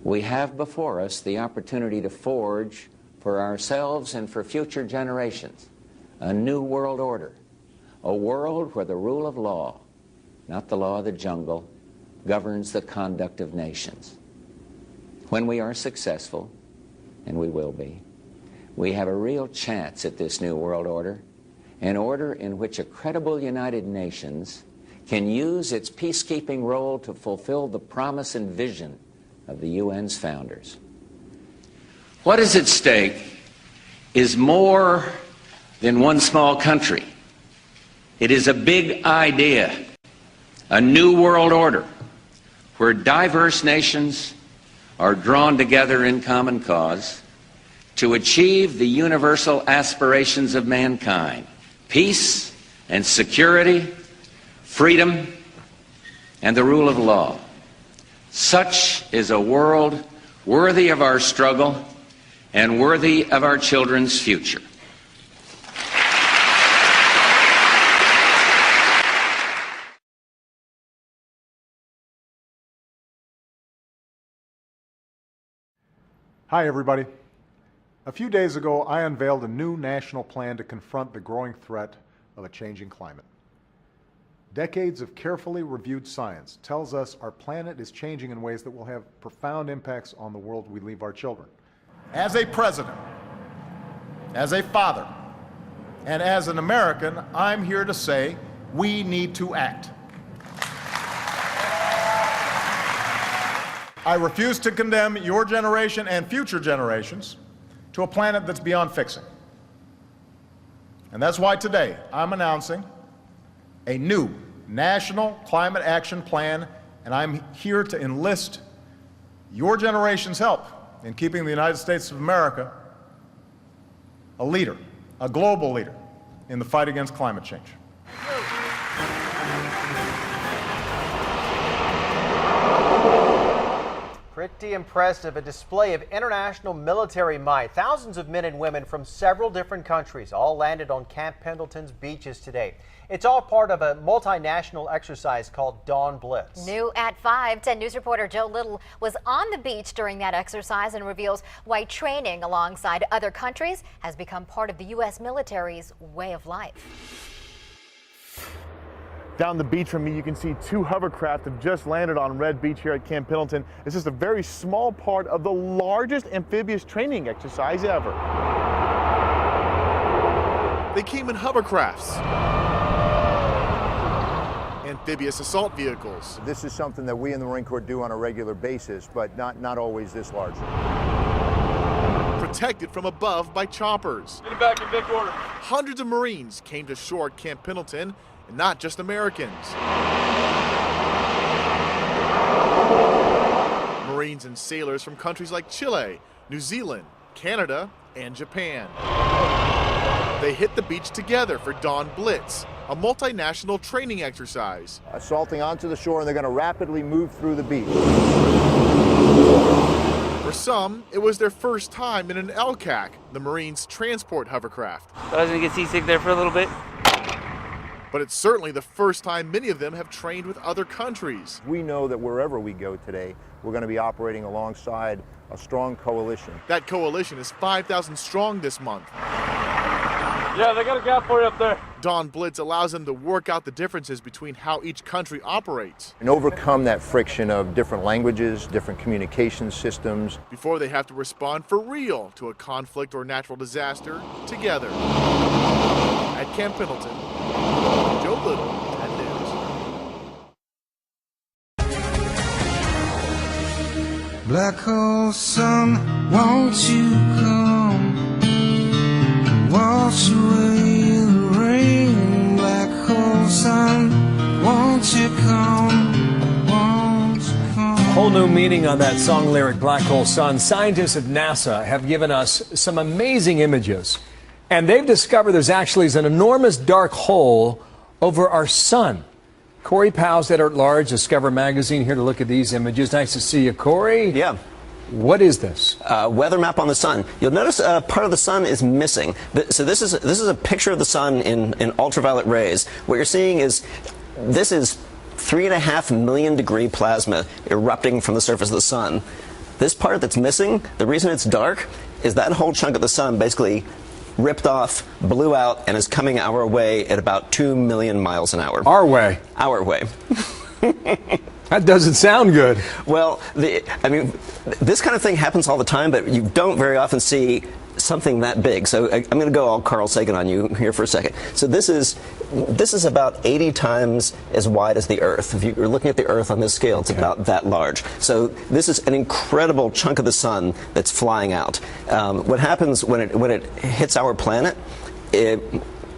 we have before us the opportunity to forge for ourselves and for future generations a new world order, a world where the rule of law, not the law of the jungle, governs the conduct of nations. When we are successful, and we will be, we have a real chance at this new world order, an order in which a credible United Nations can use its peacekeeping role to fulfill the promise and vision of the UN's founders. What is at stake is more than one small country. It is a big idea, a new world order, where diverse nations are drawn together in common cause to achieve the universal aspirations of mankind: peace and security, freedom, and the rule of law. Such is a world worthy of our struggle and worthy of our children's future. Hi, everybody. A few days ago, I unveiled a new national plan to confront the growing threat of a changing climate. Decades of carefully reviewed science tells us our planet is changing in ways that will have profound impacts on the world we leave our children. As a president, as a father, and as an American, I'm here to say we need to act. I refuse to condemn your generation and future generations to a planet that's beyond fixing. And that's why today I'm announcing a new national climate action plan, and I'm here to enlist your generation's help in keeping the United States of America a leader, a global leader, in the fight against climate change. Pretty impressive, a display of international military might. Thousands of men and women from several different countries all landed on Camp Pendleton's beaches today. It's all part of a multinational exercise called Dawn Blitz. New at 5, 10 News reporter Joe Little was on the beach during that exercise and reveals why training alongside other countries has become part of the U.S. military's way of life. Down the beach from me, you can see 2 hovercraft have just landed on Red Beach here at Camp Pendleton. It's just a very small part of the largest amphibious training exercise ever. They came in hovercrafts, amphibious assault vehicles. This is something that we in the Marine Corps do on a regular basis, but not always this large. Protected from above by choppers. Get back in big order. Hundreds of Marines came to shore at Camp Pendleton, and not just Americans. Marines and sailors from countries like Chile, New Zealand, Canada, and Japan. They hit the beach together for Dawn Blitz, a multinational training exercise. Assaulting onto the shore, and they're going to rapidly move through the beach. For some, it was their first time in an LCAC, the Marines' transport hovercraft. I was going to get seasick there for a little bit. But it's certainly the first time many of them have trained with other countries. We know that wherever we go today, we're going to be operating alongside a strong coalition. That coalition is 5,000 strong this month. Yeah, they got a gap for you up there. Dawn Blitz allows them to work out the differences between how each country operates. And overcome that friction of different languages, different communication systems. Before they have to respond for real to a conflict or natural disaster together. At Camp Pendleton, Joe Little, 10 News. Black hole sun, won't you come? Wash away the rain. Black hole sun, won't you come? Won't you come? Whole new meaning on that song lyric, Black Hole Sun. Scientists at NASA have given us some amazing images. And they've discovered there's actually an enormous dark hole over our sun. Corey Powell's editor-at-large, Discover Magazine, here to look at these images. Nice to see you, Corey. Yeah. What is this? Weather map on the sun. You'll notice part of the sun is missing. So this is a picture of the sun in ultraviolet rays. What you're seeing is this is 3.5 million degree plasma erupting from the surface of the sun. This part that's missing, the reason it's dark, is that whole chunk of the sun basically ripped off, blew out, and is coming our way at about 2 million miles an hour. Our way. Our way. That doesn't sound good. Well, I mean, this kind of thing happens all the time, but you don't very often see something that big. So I'm going to go all Carl Sagan on you here for a second. So this is about 80 times as wide as the Earth. If you're looking at the Earth on this scale, it's about that large. So this is an incredible chunk of the sun that's flying out. What happens when it hits our planet? It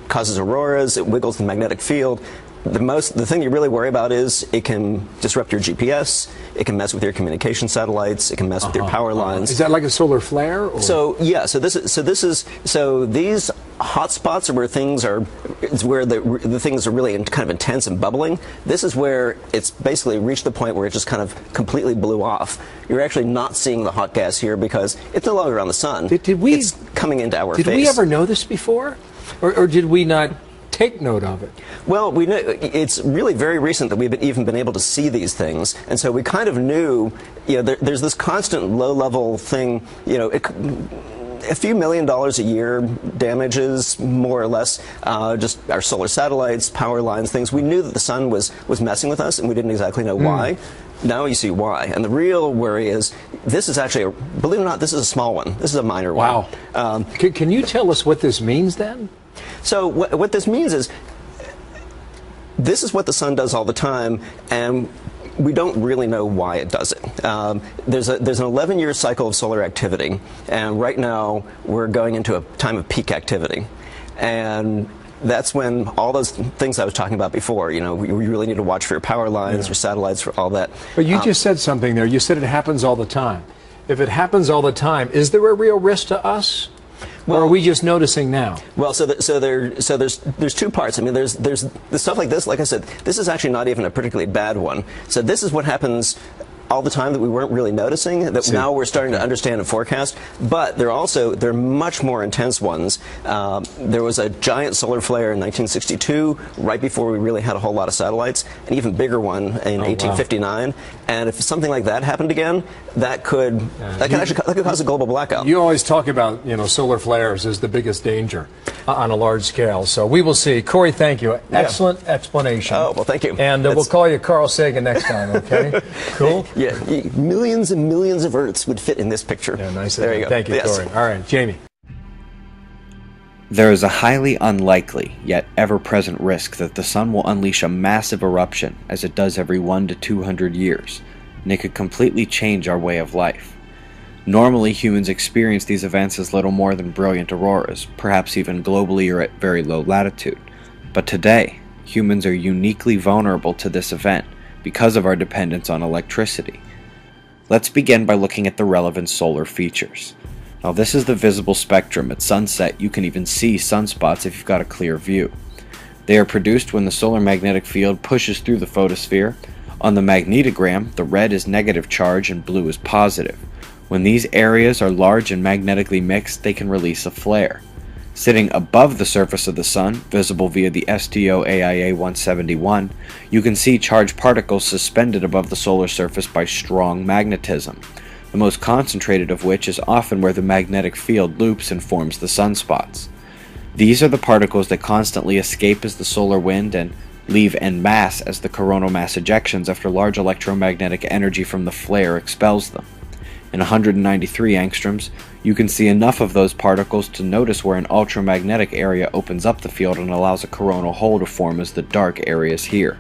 causes auroras. It wiggles the magnetic field. The thing you really worry about is it can disrupt your GPS, it can mess with your communication satellites, it can mess with your power lines. Is that like a solar flare? Or? So yeah, so these hot spots are where things are, it's where the things are really kind of intense and bubbling. This is where it's basically reached the point where it just kind of completely blew off. You're actually not seeing the hot gas here because it's no longer around the sun. It's coming into our face. Did we ever know this before? Or did we not take note of it? Well, we know it's really very recent that we've even been able to see these things, and so we kind of knew, there's this constant low-level thing, a few $1 million a year damages, more or less, just our solar satellites, power lines, things. We knew that the sun was messing with us, and we didn't exactly know why. Now you see why. And the real worry is, this is actually, believe it or not, this is a small one. This is a minor one. Wow. Can you tell us what this means then? So what this means is, this is what the sun does all the time, and we don't really know why it does it. There's an 11-year cycle of solar activity, and right now we're going into a time of peak activity. And that's when all those things I was talking about before, we really need to watch for your power lines, your satellites, for all that. But you just said something there. You said it happens all the time. If it happens all the time, is there a real risk to us? Or are we just noticing now? Well, so there's two parts. I mean, there's stuff like this. Like I said, this is actually not even a particularly bad one. So this is what happens all the time that we weren't really noticing, that now we're starting to understand and forecast. But there are much more intense ones. There was a giant solar flare in 1962, right before we really had a whole lot of satellites, an even bigger one in 1859. Wow. And if something like that happened again, that could cause a global blackout. You always talk about solar flares as the biggest danger on a large scale. So we will see. Corey, thank you. Excellent explanation. Oh, well, thank you. And we'll call you Carl Sagan next time, okay? Cool? Yeah, millions and millions of Earths would fit in this picture. Yeah, nice. There you go. Thank you, Corey. All right, Jamie. There is a highly unlikely, yet ever-present risk that the sun will unleash a massive eruption, as it does every 1 to 200 years, and it could completely change our way of life. Normally, humans experience these events as little more than brilliant auroras, perhaps even globally or at very low latitude. But today, humans are uniquely vulnerable to this event because of our dependence on electricity. Let's begin by looking at the relevant solar features. Now, this is the visible spectrum. At sunset, you can even see sunspots if you've got a clear view. They are produced when the solar magnetic field pushes through the photosphere. On the magnetogram, the red is negative charge and blue is positive. When these areas are large and magnetically mixed, they can release a flare. Sitting above the surface of the sun, visible via the STO AIA 171, you can see charged particles suspended above the solar surface by strong magnetism, the most concentrated of which is often where the magnetic field loops and forms the sunspots. These are the particles that constantly escape as the solar wind and leave en masse as the coronal mass ejections after large electromagnetic energy from the flare expels them. In 193 angstroms, you can see enough of those particles to notice where an ultramagnetic area opens up the field and allows a coronal hole to form as the dark areas here.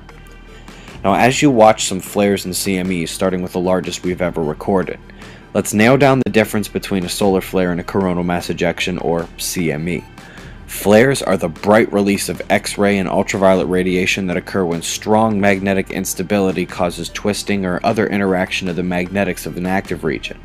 Now, as you watch some flares and CMEs, starting with the largest we've ever recorded, let's nail down the difference between a solar flare and a coronal mass ejection, or CME. Flares are the bright release of X-ray and ultraviolet radiation that occur when strong magnetic instability causes twisting or other interaction of the magnetics of an active region.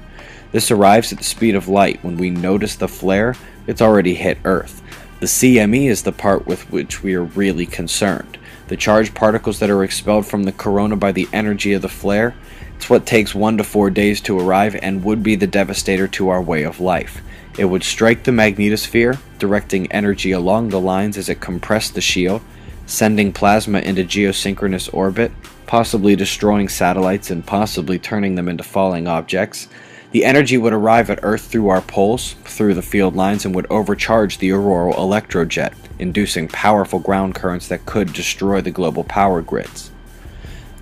This arrives at the speed of light. When we notice the flare, it's already hit Earth. The CME is the part with which we are really concerned. The charged particles that are expelled from the corona by the energy of the flare, it's what takes 1 to 4 days to arrive and would be the devastator to our way of life. It would strike the magnetosphere, directing energy along the lines as it compressed the shield, sending plasma into geosynchronous orbit, possibly destroying satellites and possibly turning them into falling objects. The energy would arrive at Earth through our poles, through the field lines, and would overcharge the auroral electrojet, inducing powerful ground currents that could destroy the global power grids.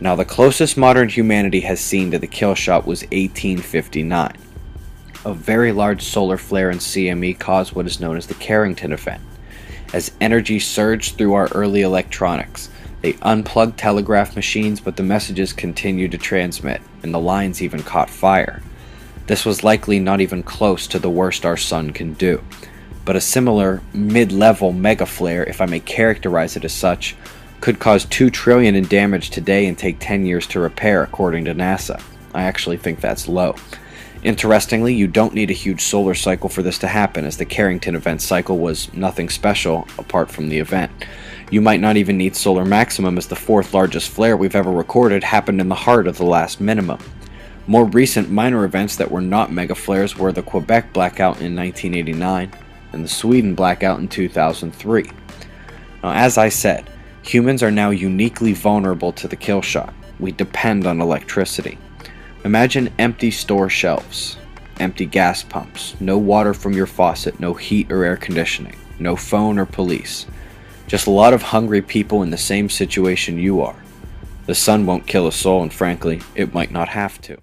Now, the closest modern humanity has seen to the kill shot was 1859. A very large solar flare in CME caused what is known as the Carrington event. As energy surged through our early electronics, they unplugged telegraph machines, but the messages continued to transmit, and the lines even caught fire. This was likely not even close to the worst our sun can do, but a similar mid-level mega flare, if I may characterize it as such, could cause $2 trillion in damage today and take 10 years to repair, according to NASA. I actually think that's low. Interestingly, you don't need a huge solar cycle for this to happen, as the Carrington event cycle was nothing special apart from the event. You might not even need solar maximum, as the fourth largest flare we've ever recorded happened in the heart of the last minimum. More recent minor events that were not mega flares were the Quebec blackout in 1989 and the Sweden blackout in 2003. Now, as I said, humans are now uniquely vulnerable to the kill shot. We depend on electricity. Imagine empty store shelves, empty gas pumps, no water from your faucet, no heat or air conditioning, no phone or police. Just a lot of hungry people in the same situation you are. The sun won't kill a soul, and frankly, it might not have to.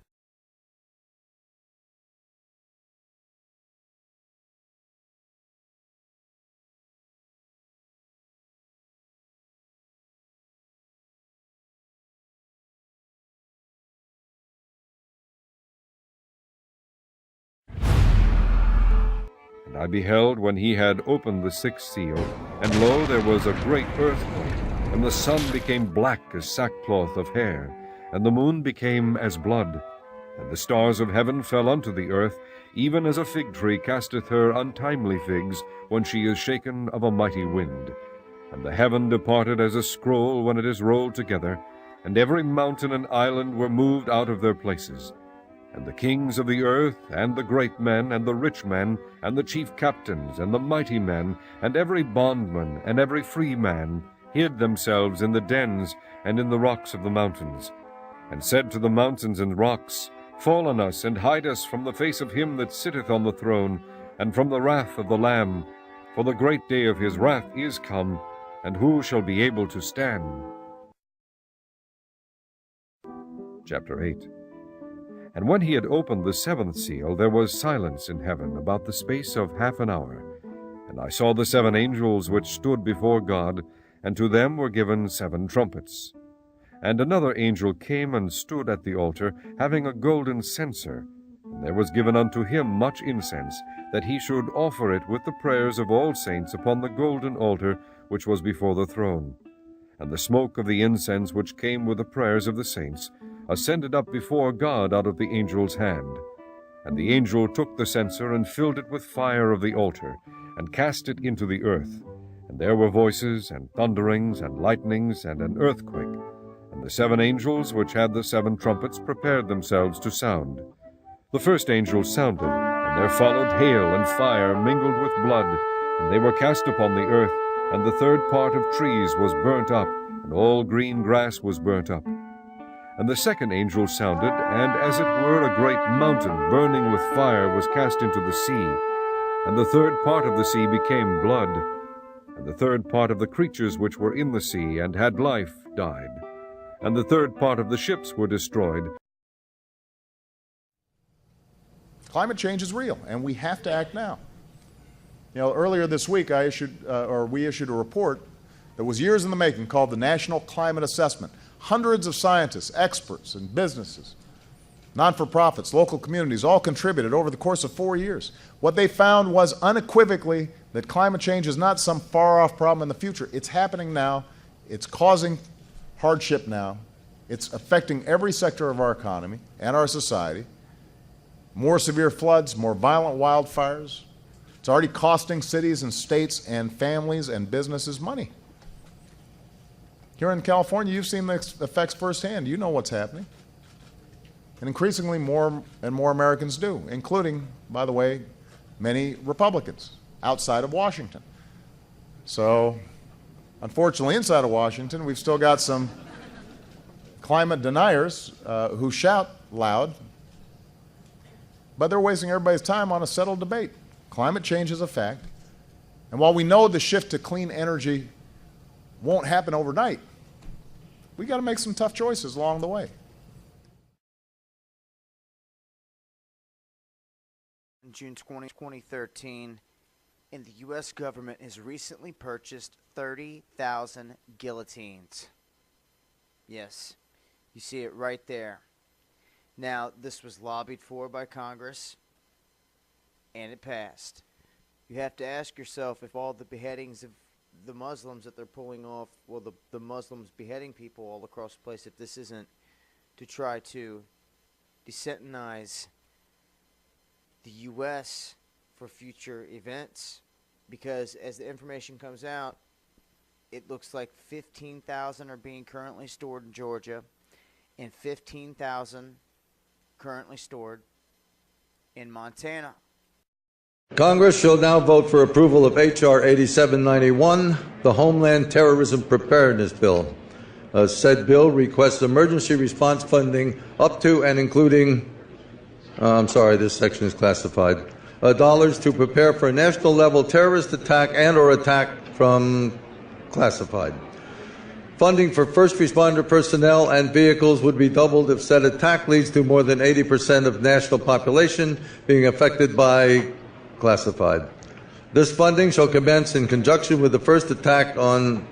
And I beheld when he had opened the sixth seal, and lo, there was a great earthquake, and the sun became black as sackcloth of hair, and the moon became as blood, and the stars of heaven fell unto the earth, even as a fig tree casteth her untimely figs when she is shaken of a mighty wind. And the heaven departed as a scroll when it is rolled together, and every mountain and island were moved out of their places. And the kings of the earth, and the great men, and the rich men, and the chief captains, and the mighty men, and every bondman, and every free man, hid themselves in the dens, and in the rocks of the mountains, and said to the mountains and rocks, Fall on us, and hide us from the face of him that sitteth on the throne, and from the wrath of the Lamb. For the great day of his wrath is come, and who shall be able to stand? Chapter 8. And when he had opened the seventh seal, there was silence in heaven about the space of half an hour. And I saw the seven angels which stood before God, and to them were given 7 trumpets. And another angel came and stood at the altar, having a golden censer. And there was given unto him much incense, that he should offer it with the prayers of all saints upon the golden altar which was before the throne. And the smoke of the incense which came with the prayers of the saints ascended up before God out of the angel's hand. And the angel took the censer and filled it with fire of the altar, and cast it into the earth. And there were voices, and thunderings, and lightnings, and an earthquake. And the 7 angels which had the 7 trumpets prepared themselves to sound. The first angel sounded, and there followed hail and fire mingled with blood, and they were cast upon the earth, and the third part of trees was burnt up, and all green grass was burnt up. And the second angel sounded, and as it were a great mountain burning with fire was cast into the sea. And the third part of the sea became blood. And the third part of the creatures which were in the sea and had life died. And the third part of the ships were destroyed. Climate change is real, and we have to act now. You know, earlier this week we issued a report that was years in the making called the National Climate Assessment. Hundreds of scientists, experts, and businesses, non-for-profits, local communities, all contributed over the course of 4 years. What they found was unequivocally that climate change is not some far-off problem in the future. It's happening now. It's causing hardship now. It's affecting every sector of our economy and our society. More severe floods, more violent wildfires. It's already costing cities and states and families and businesses money. Here in California, you've seen the effects firsthand. You know what's happening. And increasingly more and more Americans do, including, by the way, many Republicans outside of Washington. So, unfortunately, inside of Washington, we've still got some climate deniers who shout loud but they're wasting everybody's time on a settled debate. Climate change is a fact. And while we know the shift to clean energy won't happen overnight, we got to make some tough choices along the way. In June 2013, and the U.S. government has recently purchased 30,000 guillotines. Yes, you see it right there. Now, this was lobbied for by Congress, and it passed. You have to ask yourself if all the beheadings of the Muslims that they're pulling off, well, the Muslims beheading people all across the place, if this isn't to try to desensitize the U.S. for future events, because as the information comes out, it looks like 15,000 are being currently stored in Georgia and 15,000 currently stored in Montana. Congress shall now vote for approval of H.R. 8791, the Homeland Terrorism Preparedness Bill. Said bill requests emergency response funding up to and including, this section is classified, dollars to prepare for a national level terrorist attack and or attack from classified. Funding for first responder personnel and vehicles would be doubled if said attack leads to more than 80% of national population being affected by classified. This funding shall commence in conjunction with the first attack on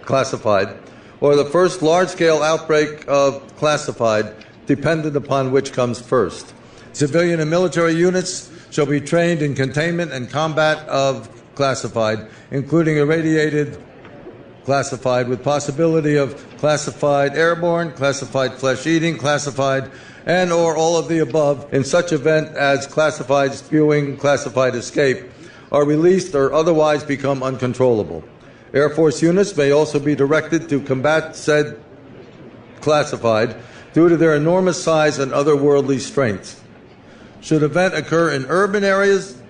classified or the first large-scale outbreak of classified, dependent upon which comes first. Civilian and military units shall be trained in containment and combat of classified, including irradiated classified with possibility of classified airborne, classified flesh-eating, classified, and or all of the above in such event as classified spewing, classified escape are released or otherwise become uncontrollable. Air Force units may also be directed to combat said classified due to their enormous size and otherworldly strength. Should event occur in urban areas,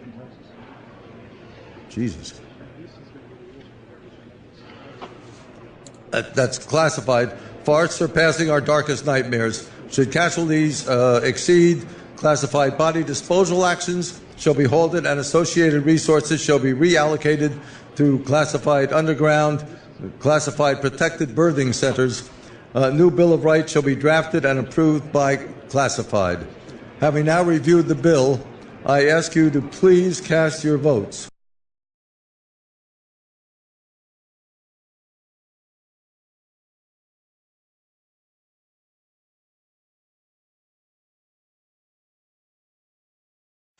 that's classified, far surpassing our darkest nightmares. Should casualties exceed classified, body disposal actions shall be halted and associated resources shall be reallocated to classified underground, classified protected birthing centers. New Bill of Rights shall be drafted and approved by classified. Having now reviewed the bill, I ask you to please cast your votes.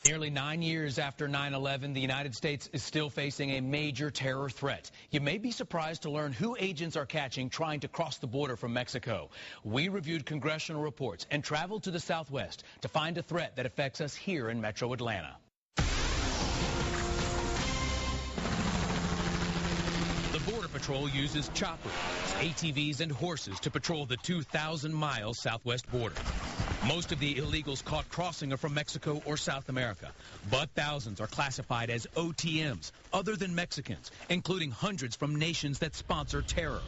Nearly 9 years after 9/11, the United States is still facing a major terror threat. You may be surprised to learn who agents are catching trying to cross the border from Mexico. We reviewed congressional reports and traveled to the Southwest to find a threat that affects us here in Metro Atlanta. The Border Patrol uses choppers, ATVs, and horses to patrol the 2,000-mile southwest border. Most of the illegals caught crossing are from Mexico or South America, but thousands are classified as OTMs, other than Mexicans, including hundreds from nations that sponsor terror.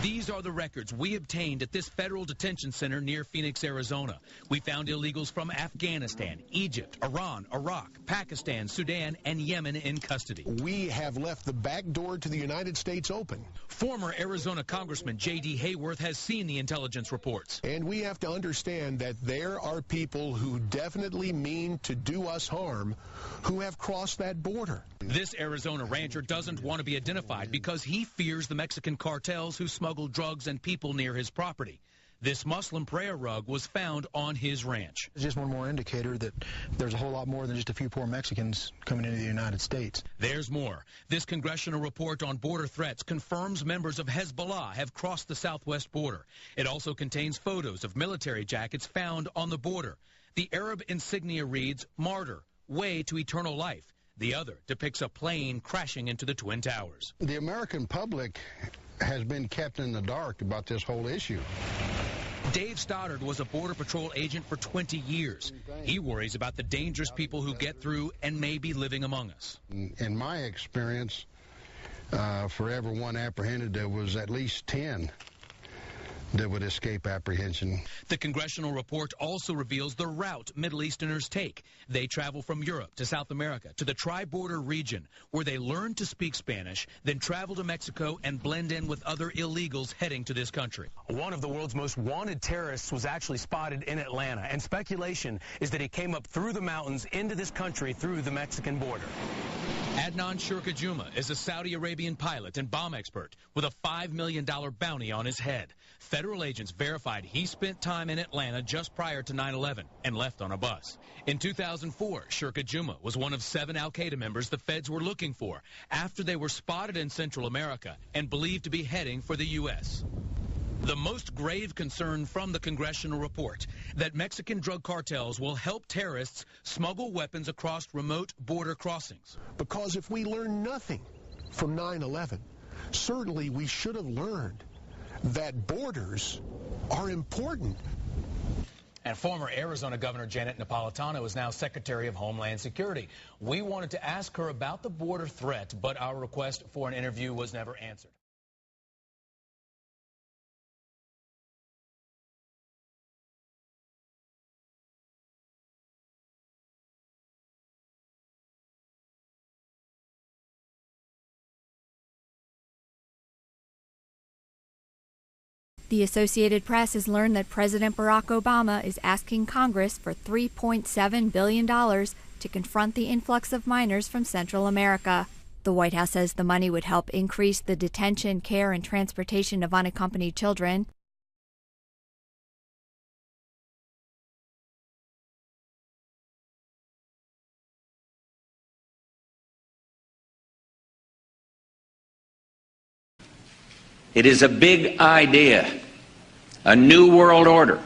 These are the records we obtained at this federal detention center near Phoenix, Arizona. We found illegals from Afghanistan, Egypt, Iran, Iraq, Pakistan, Sudan, and Yemen in custody. We have left the back door to the United States open. Former Arizona Congressman J.D. Hayworth has seen the intelligence reports. And we have to understand that there are people who definitely mean to do us harm who have crossed that border. This Arizona rancher doesn't want to be identified because he fears the Mexican cartels who smuggle drugs and people near his property. This Muslim prayer rug was found on his ranch. It's just one more indicator that there's a whole lot more than just a few poor Mexicans coming into the United States. There's more. This congressional report on border threats confirms members of Hezbollah have crossed the southwest border. It also contains photos of military jackets found on the border. The Arab insignia reads, "Martyr, way to eternal life." The other depicts a plane crashing into the Twin Towers. The American public has been kept in the dark about this whole issue. Dave Stoddard was a Border Patrol agent for 20 years. He worries about the dangerous people who get through and may be living among us. In my experience, for every one apprehended, there was at least 10 that would escape apprehension. The congressional report also reveals the route Middle Easterners take. They travel from Europe to South America to the tri-border region, where they learn to speak Spanish, then travel to Mexico and blend in with other illegals heading to this country. One of the world's most wanted terrorists was actually spotted in Atlanta, and speculation is that he came up through the mountains into this country through the Mexican border. Adnan Shurka Juma is a Saudi Arabian pilot and bomb expert with a $5 million bounty on his head. Federal agents verified he spent time in Atlanta just prior to 9/11 and left on a bus. In 2004, Shurka Juma was one of 7 al-Qaeda members the feds were looking for after they were spotted in Central America and believed to be heading for the U.S. The most grave concern from the congressional report, that Mexican drug cartels will help terrorists smuggle weapons across remote border crossings. Because if we learn nothing from 9/11, certainly we should have learned that borders are important. And former Arizona Governor Janet Napolitano is now Secretary of Homeland Security. We wanted to ask her about the border threat, but our request for an interview was never answered. The Associated Press has learned that President Barack Obama is asking Congress for $3.7 billion to confront the influx of minors from Central America. The White House says the money would help increase the detention, care, and transportation of unaccompanied children. It is a big idea, a new world order,